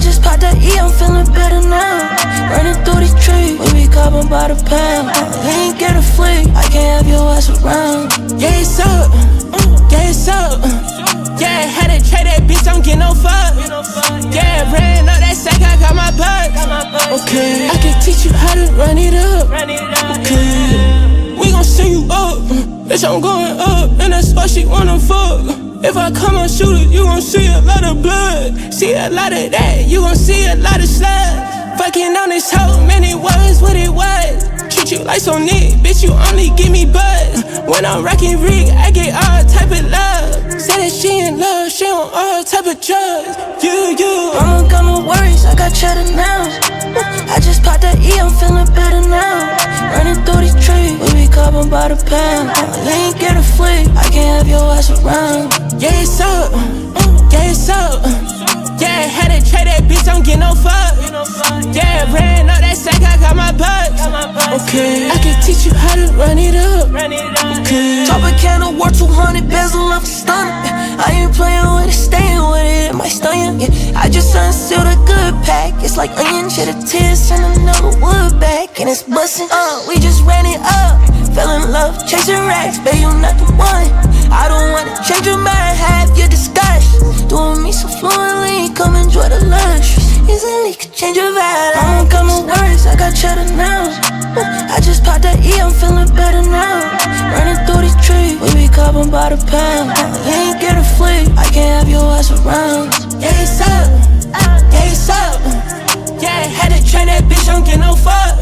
just popped that E, I'm feeling better now. Running through these trees, we be copping by the pound. He ain't get a flick, I can't have your ass around. Yeah, it's up, yeah, it's up. Yeah, had to trade that bitch, don't get no fuck. Yeah, ran up that sack, I got my butt. Okay, I can teach you how to run it up. Okay, we gon' send you up. Bitch, I'm going up, and that's why she wanna fuck. If I come and shoot it, you gon' see a lot of blood. See a lot of that, you gon' see a lot of slugs. Fucking on this hoe, man, it was what it was. Treat you like some nigga, bitch, you only give me buzz. When I'm rockin' rig, I get all type of love. Say that she in love, she on all type of drugs. Mama got no worries, I got cheddar now. I just popped that E, I'm feeling better now. Running through these trees, we be copping by the pound. You ain't get a flick, I can't have your ass around. Yeah, it's up, yeah, it's up. Yeah, had to trade that bitch, don't get no fuck. Yeah, ran up that sack, I got my butt. Okay, I can teach you how to run it up. Okay, Drop a can of worth 200 bezel off a stunner. I ain't playing with it, staying with it, it might stun you. Yeah, I just unsealed a good pack. It's like onion, shed a tear, send another wood back. And it's bustin', we just ran it up. Fell in love, chasing racks, babe, you not the one. I don't wanna change your mind, have your discussion. Doing me so fluently, come enjoy the luxury. Easily could change your vibe. I don't got no worries, I got cheddar now. I just popped that E, I'm feeling better now. Running through these trees, we be copping by the pound. You ain't get a flick, I can't have your ass around. yeah, it's up, yeah, it's up. Yeah, had to train that bitch, don't get no fuck.